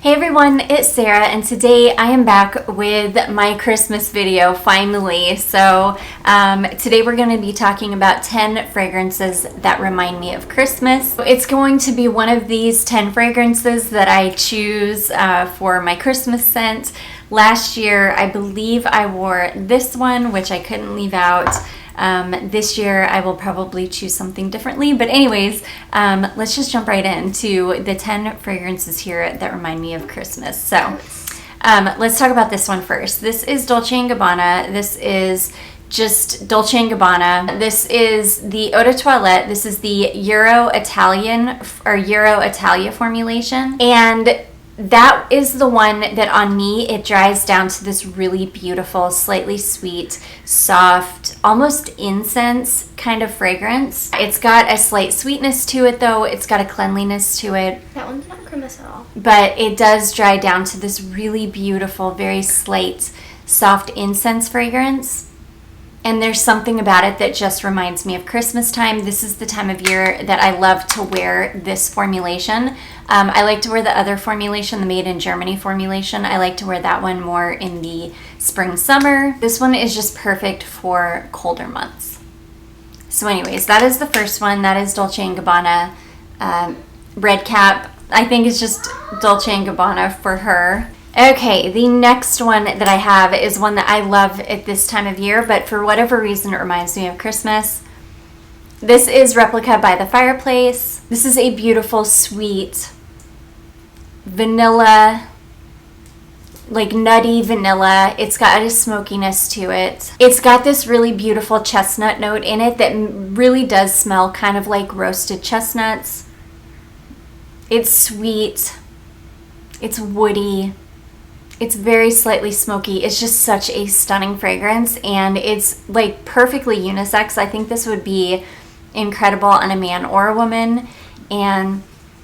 Hey everyone, it's Sarah, and today I am back with my Christmas video, finally. So today we're going to be talking about 10 fragrances that remind me of Christmas. It's going to be one of these 10 fragrances that I choose for my Christmas scent. Last year, I believe I wore this one, which I couldn't leave out. This year I will probably choose something differently, but anyways, let's just jump right into the 10 fragrances here that remind me of Christmas. So let's talk about this one first. This is Dolce & Gabbana. This is just Dolce & Gabbana. This is the Eau de Toilette. This is the Euro Italia formulation, and that is the one that on me, it dries down to this really beautiful, slightly sweet, soft, almost incense kind of fragrance. It's got a slight sweetness to it though. It's got a cleanliness to it. That one's not creamous at all. But it does dry down to this really beautiful, very slight, soft incense fragrance. And there's something about it that just reminds me of Christmas time. This is the time of year that I love to wear this formulation. I like to wear the other formulation, the Made in Germany formulation. I like to wear that one more in the spring, summer. This one is just perfect for colder months. So anyways, that is the first one. That is Dolce & Gabbana Red Cap. I think it's just Dolce & Gabbana for her. Okay, the next one that I have is one that I love at this time of year, but for whatever reason it reminds me of Christmas. This is Replica by the Fireplace. This is a beautiful, sweet, vanilla, like nutty vanilla. It's got a smokiness to it. It's got this really beautiful chestnut note in it that really does smell kind of like roasted chestnuts. It's sweet. It's woody. It's very slightly smoky. It's just such a stunning fragrance, and it's like perfectly unisex. I think this would be incredible on a man or a woman. And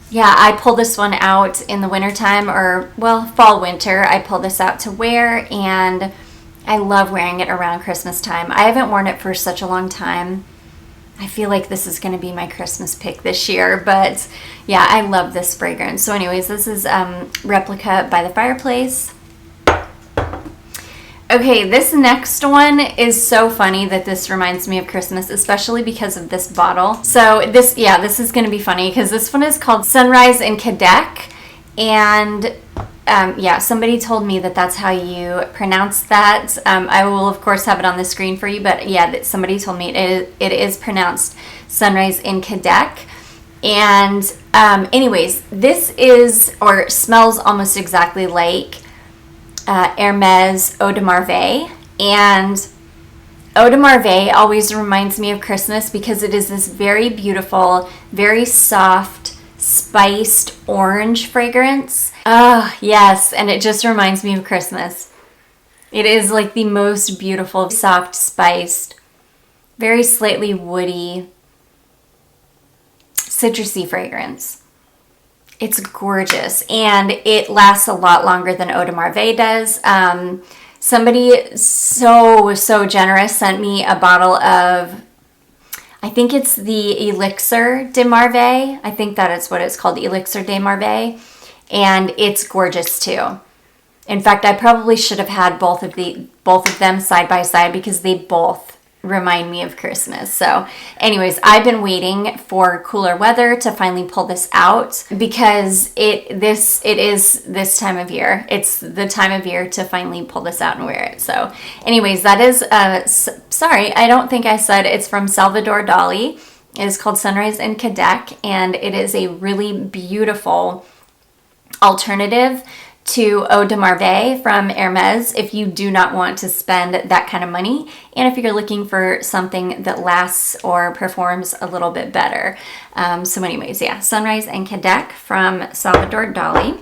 yeah, I pull this one out in the wintertime, or well, fall, winter. I pull this out to wear, and I love wearing it around Christmas time. I haven't worn it for such a long time. I feel like this is going to be my Christmas pick this year, but yeah, I love this fragrance. So anyways, this is Replica by the Fireplace. Okay, this next one is so funny that this reminds me of Christmas, especially because of this bottle. So this is going to be funny because this one is called Sunrise in Cadaques, and somebody told me that that's how you pronounce that. I will of course have it on the screen for you, but yeah, somebody told me it is pronounced Sunrise in Cadaques. And anyways, this is, or smells almost exactly like Hermes Eau de Merveille, and Eau de Merveille always reminds me of Christmas because it is this very beautiful, very soft, spiced orange fragrance. Oh yes, and it just reminds me of Christmas. It is like the most beautiful, soft, spiced, very slightly woody, citrusy fragrance. It's gorgeous, and it lasts a lot longer than Eau de Merveille does. Somebody so generous sent me a bottle of, I think it's the Elixir de Merveille. I think that is what it's called, Elixir de Merveille, and it's gorgeous too. In fact, I probably should have had both of them side by side because they both remind me of Christmas. So anyways, I've been waiting for cooler weather to finally pull this out because it is this time of year. It's the time of year to finally pull this out and wear it. So anyways, that is sorry, I don't think I said it's from Salvadore Dali. It is called Sunrise in Cadaques, and it is a really beautiful alternative to Eau de Merveille from Hermes if you do not want to spend that kind of money, and if you're looking for something that lasts or performs a little bit better. So anyways, yeah, Sunrise and Cadaques from Salvadore Dali.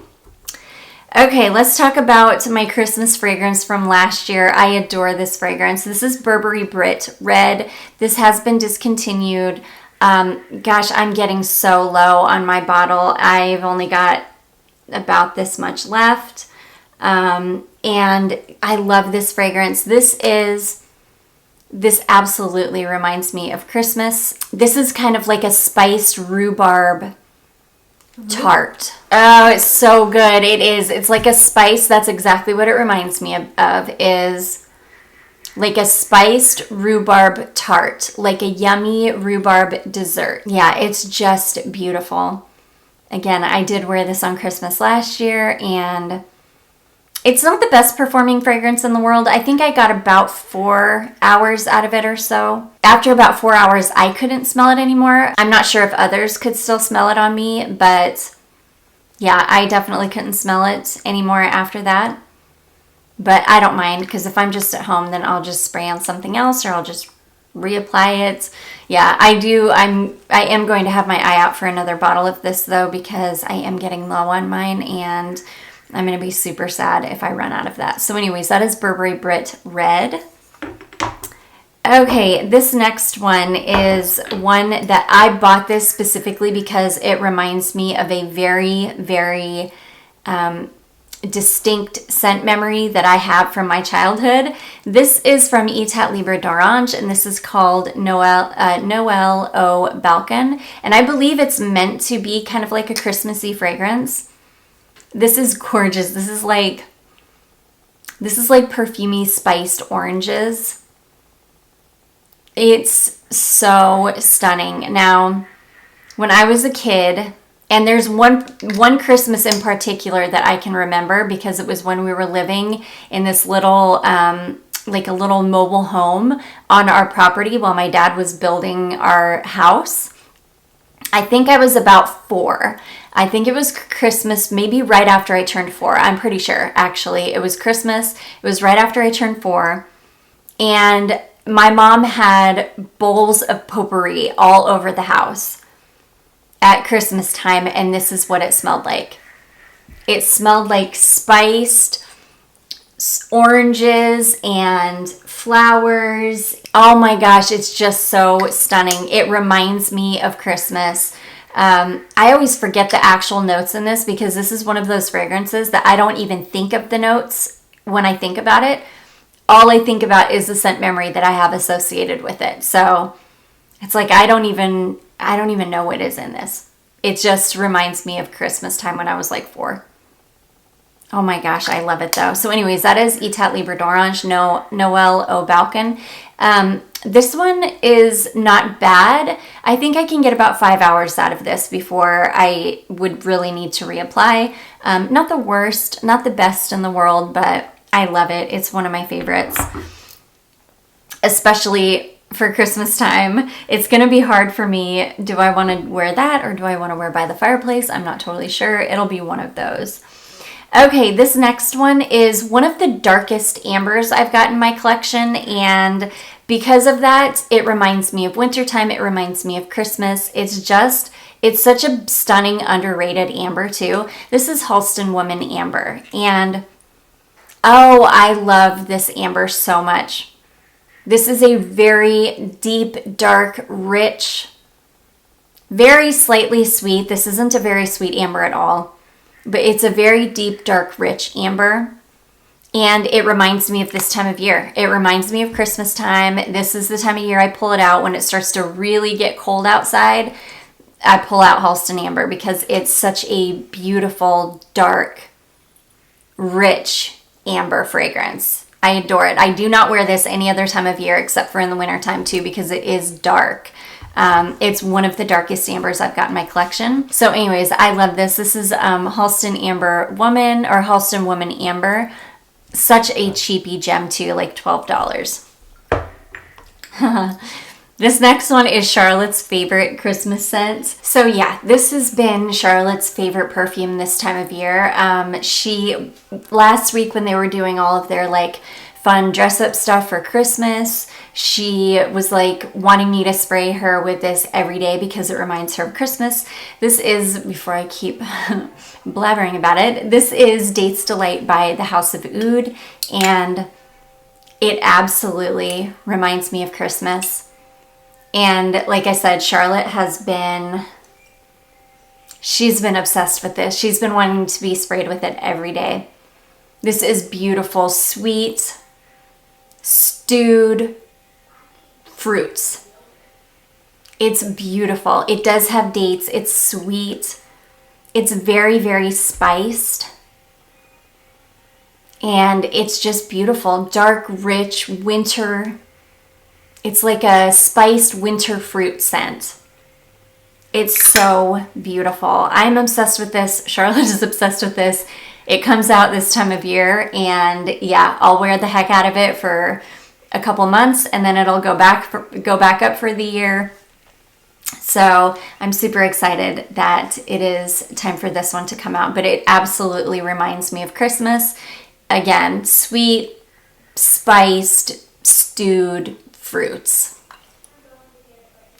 Okay, let's talk about my Christmas fragrance from last year. I adore this fragrance. This is Burberry Brit Red. This has been discontinued. Gosh, I'm getting so low on my bottle. I've only got about this much left, and I love this fragrance. This absolutely reminds me of Christmas. This is kind of like a spiced rhubarb tart. Oh, it's so good. It is. It's like a spice. That's exactly what it reminds me of is like a spiced rhubarb tart, like a yummy rhubarb dessert. Yeah, it's just beautiful. Again, I did wear this on Christmas last year, and it's not the best performing fragrance in the world. I think I got about 4 hours out of it or so. After about 4 hours, I couldn't smell it anymore. I'm not sure if others could still smell it on me, but yeah, I definitely couldn't smell it anymore after that. But I don't mind, because if I'm just at home, then I'll just spray on something else, or I'll just reapply it. Yeah, I am going to have my eye out for another bottle of this though, because I am getting low on mine, and I'm going to be super sad if I run out of that. So anyways, that is Burberry Brit Red. Okay, this next one is one that I bought this specifically because it reminds me of a very, very distinct scent memory that I have from my childhood. This is from Etat Libre d'Orange, and this is called Noel au Balcon. And I believe it's meant to be kind of like a Christmassy fragrance. This is gorgeous. This is like perfumey spiced oranges. It's so stunning. Now, when I was a kid, and there's one Christmas in particular that I can remember, because it was when we were living in this little like a little mobile home on our property while my dad was building our house. I think I was about 4. I think it was Christmas, maybe right after I turned 4. I'm pretty sure, actually. It was Christmas. It was right after I turned 4. And my mom had bowls of potpourri all over the house at Christmas time, and this is what it smelled like. It smelled like spiced oranges and flowers. Oh my gosh, it's just so stunning. It reminds me of Christmas. I always forget the actual notes in this, because this is one of those fragrances that I don't even think of the notes when I think about it. All I think about is the scent memory that I have associated with it. So it's like I don't even know what is in this. It just reminds me of Christmas time when I was like 4. Oh my gosh, I love it though. So anyways, that is Etat Libre d'Orange, Noel au Balcon. This one is not bad. I think I can get about 5 hours out of this before I would really need to reapply. Not the worst, not the best in the world, but I love it. It's one of my favorites, especially for Christmas time. It's going to be hard for me. Do I want to wear that, or do I want to wear By the Fireplace? I'm not totally sure. It'll be one of those. Okay, this next one is one of the darkest ambers I've got in my collection, and because of that, it reminds me of wintertime. It reminds me of Christmas. It's such a stunning, underrated amber too. This is Halston Woman Amber, and oh, I love this amber so much. This is a very deep, dark, rich, very slightly sweet. This isn't a very sweet amber at all, but it's a very deep, dark, rich amber. And it reminds me of this time of year. It reminds me of Christmas time. This is the time of year I pull it out when it starts to really get cold outside. I pull out Halston Amber because it's such a beautiful, dark, rich amber fragrance. I adore it. I do not wear this any other time of year except for in the wintertime too, because it is dark. It's one of the darkest ambers I've got in my collection. So anyways, I love this. This is Halston Amber Woman, or Halston Woman Amber. Such a cheapy gem too, like $12. This next one is Charlotte's favorite Christmas scent. So yeah, this has been Charlotte's favorite perfume this time of year. Last week when they were doing all of their like fun dress up stuff for Christmas, she was like wanting me to spray her with this every day because it reminds her of Christmas. This is, before I keep blabbering about it, this is Dates Delight by the House of Oud, and it absolutely reminds me of Christmas. And like I said, Charlotte she's been obsessed with this. She's been wanting to be sprayed with it every day. This is beautiful, sweet, stewed fruits. It's beautiful. It does have dates. It's sweet. It's very, very spiced. And it's just beautiful. Dark, rich, winter. It's like a spiced winter fruit scent. It's so beautiful. I'm obsessed with this. Charlotte is obsessed with this. It comes out this time of year, and yeah, I'll wear the heck out of it for a couple months, and then it'll go back up for the year. So I'm super excited that it is time for this one to come out, but it absolutely reminds me of Christmas. Again, sweet, spiced, stewed fruits.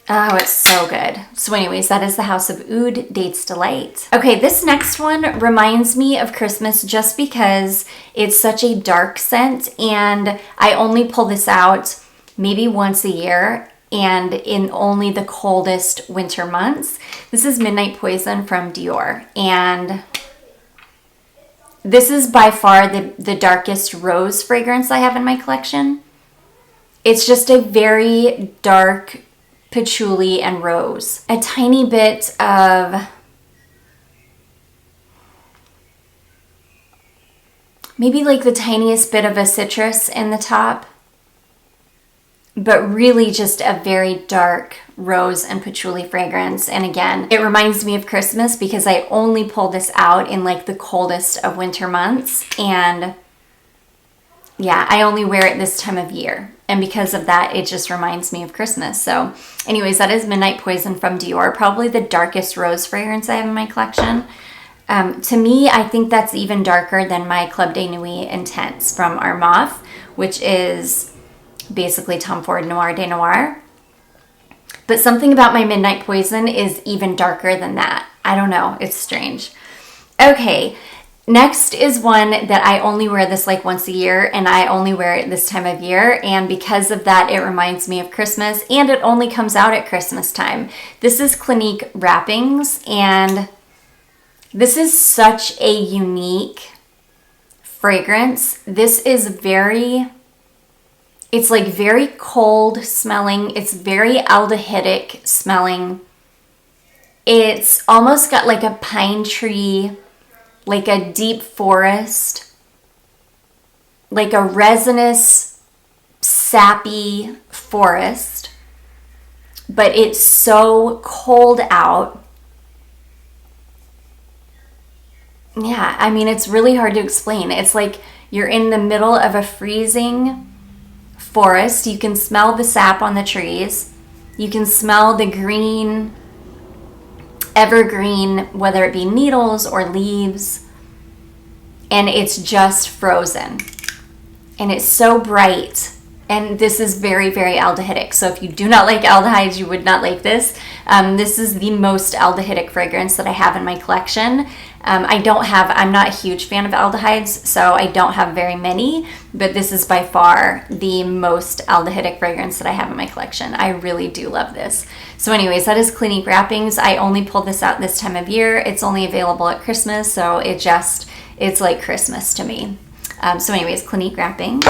Oh, it's so good. So anyways, that is the House of Oud Dates Delight. Okay, this next one reminds me of Christmas just because it's such a dark scent, and I only pull this out maybe once a year and in only the coldest winter months. This is Midnight Poison from Dior, and this is by far the darkest rose fragrance I have in my collection. It's just a very dark patchouli and rose. A tiny bit of maybe like the tiniest bit of a citrus in the top, but really just a very dark rose and patchouli fragrance. And again, it reminds me of Christmas because I only pull this out in like the coldest of winter months. And yeah, I only wear it this time of year. And because of that, it just reminds me of Christmas. So anyways, that is Midnight Poison from Dior. Probably the darkest rose fragrance I have in my collection. To me, I think that's even darker than my Club de Nuit Intense from Armaf, which is basically Tom Ford Noir de Noir. But something about my Midnight Poison is even darker than that. I don't know. It's strange. Okay. Next is one that I only wear this like once a year, and I only wear it this time of year, and because of that it reminds me of Christmas, and it only comes out at Christmas time. This is Clinique Wrappings, and this is such a unique fragrance. This is it's like very cold smelling. It's very aldehydic smelling. It's almost got like a pine tree, like a deep forest, like a resinous, sappy forest, but it's so cold out. Yeah, I mean, it's really hard to explain. It's like you're in the middle of a freezing forest. You can smell the sap on the trees. You can smell the green, evergreen, whether it be needles or leaves, and it's just frozen. And it's so bright. And this is very, very aldehydic. So if you do not like aldehydes, you would not like this. This is the most aldehydic fragrance that I have in my collection. I'm not a huge fan of aldehydes, so I don't have very many, but this is by far the most aldehydic fragrance that I have in my collection. I really do love this. So anyways, that is Clinique Wrappings. I only pull this out this time of year. It's only available at Christmas, so it's like Christmas to me. So anyways, Clinique Wrappings.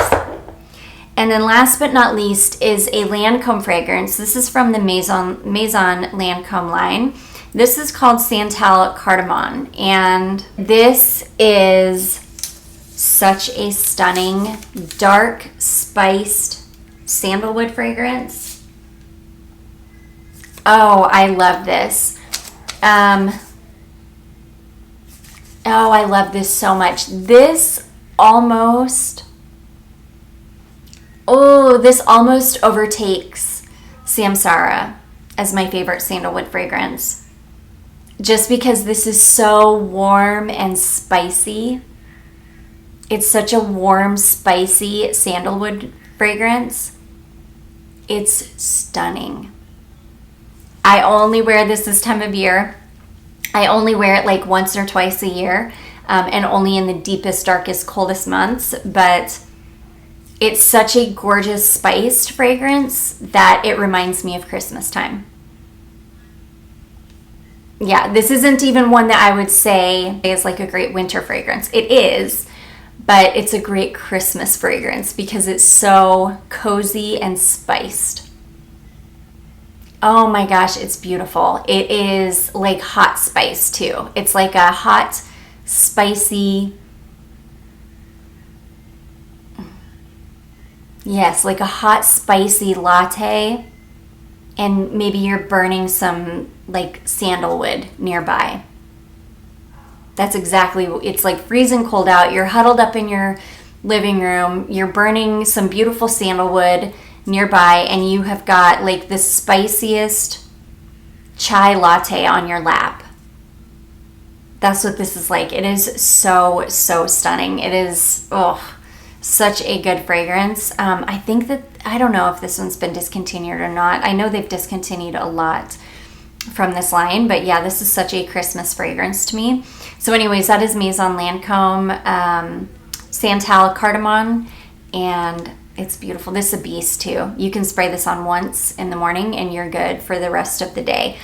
And then last but not least is a Lancome fragrance. This is from the Maison Lancome line. This is called Santal Kardamon, and this is such a stunning, dark, spiced sandalwood fragrance. Oh, I love this. Oh, I love this so much. This almost overtakes Samsara as my favorite sandalwood fragrance. Just because this is so warm and spicy. It's such a warm, spicy sandalwood fragrance. It's stunning. I only wear this time of year. I only wear it like once or twice a year, and only in the deepest, darkest, coldest months. But it's such a gorgeous spiced fragrance that it reminds me of Christmas time. Yeah, this isn't even one that I would say is like a great winter fragrance. It is, but it's a great Christmas fragrance because it's so cozy and spiced. Oh my gosh, it's beautiful. It is like hot spice too. It's like a hot, spicy, yes, like a hot, spicy latte. And maybe you're burning some like sandalwood nearby. That's exactly, it's like freezing cold out. You're huddled up in your living room. You're burning some beautiful sandalwood nearby, and you have got like the spiciest chai latte on your lap. That's what this is like. It is so, so stunning. It is, such a good fragrance. I think that, I don't know if this one's been discontinued or not. I know they've discontinued a lot from this line, but yeah, this is such a Christmas fragrance to me. So anyways, that is Maison, Lancome, Santal, Kardamon, and it's beautiful. This is a beast too. You can spray this on once in the morning and you're good for the rest of the day.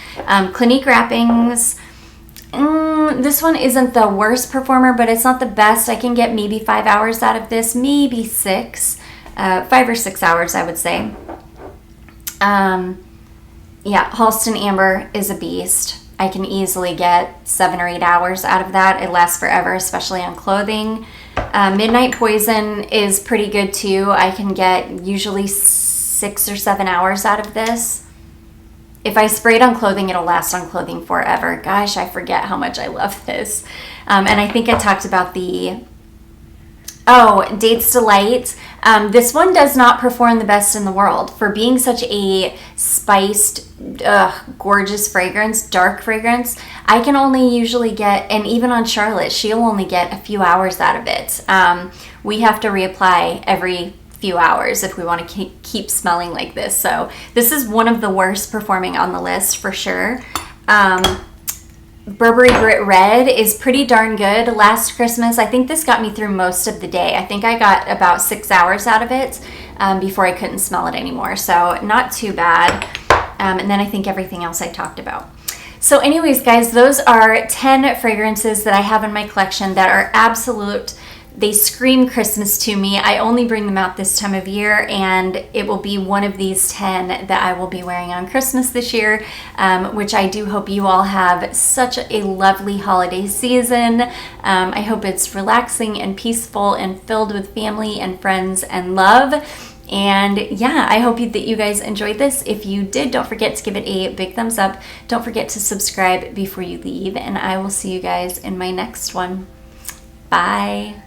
Clinique Wrappings. This one isn't the worst performer, but it's not the best. I can get maybe 5 hours out of this, maybe 6, 5 or 6 hours, I would say. Yeah, Halston Amber is a beast. I can easily get 7 or 8 hours out of that. It lasts forever, especially on clothing. Midnight Poison is pretty good too. I can get usually 6 or 7 hours out of this. If I spray it on clothing, it'll last on clothing forever. Gosh, I forget how much I love this. And I think I talked about the, Dates Delight. This one does not perform the best in the world. For being such a spiced, gorgeous fragrance, dark fragrance, I can only usually get, and even on Charlotte, she'll only get a few hours out of it. We have to reapply every few hours if we want to keep smelling like this. So this is one of the worst performing on the list for sure. Burberry Brit Red is pretty darn good. Last Christmas, I think this got me through most of the day. I think I got about 6 hours out of it before I couldn't smell it anymore. So not too bad. And then I think everything else I talked about. So anyways, guys, those are 10 fragrances that I have in my collection that are absolute. They scream Christmas to me. I only bring them out this time of year, and it will be one of these 10 that I will be wearing on Christmas this year, which I do hope you all have such a lovely holiday season. I hope it's relaxing and peaceful and filled with family and friends and love. And yeah, I hope that you guys enjoyed this. If you did, don't forget to give it a big thumbs up. Don't forget to subscribe before you leave, and I will see you guys in my next one. Bye.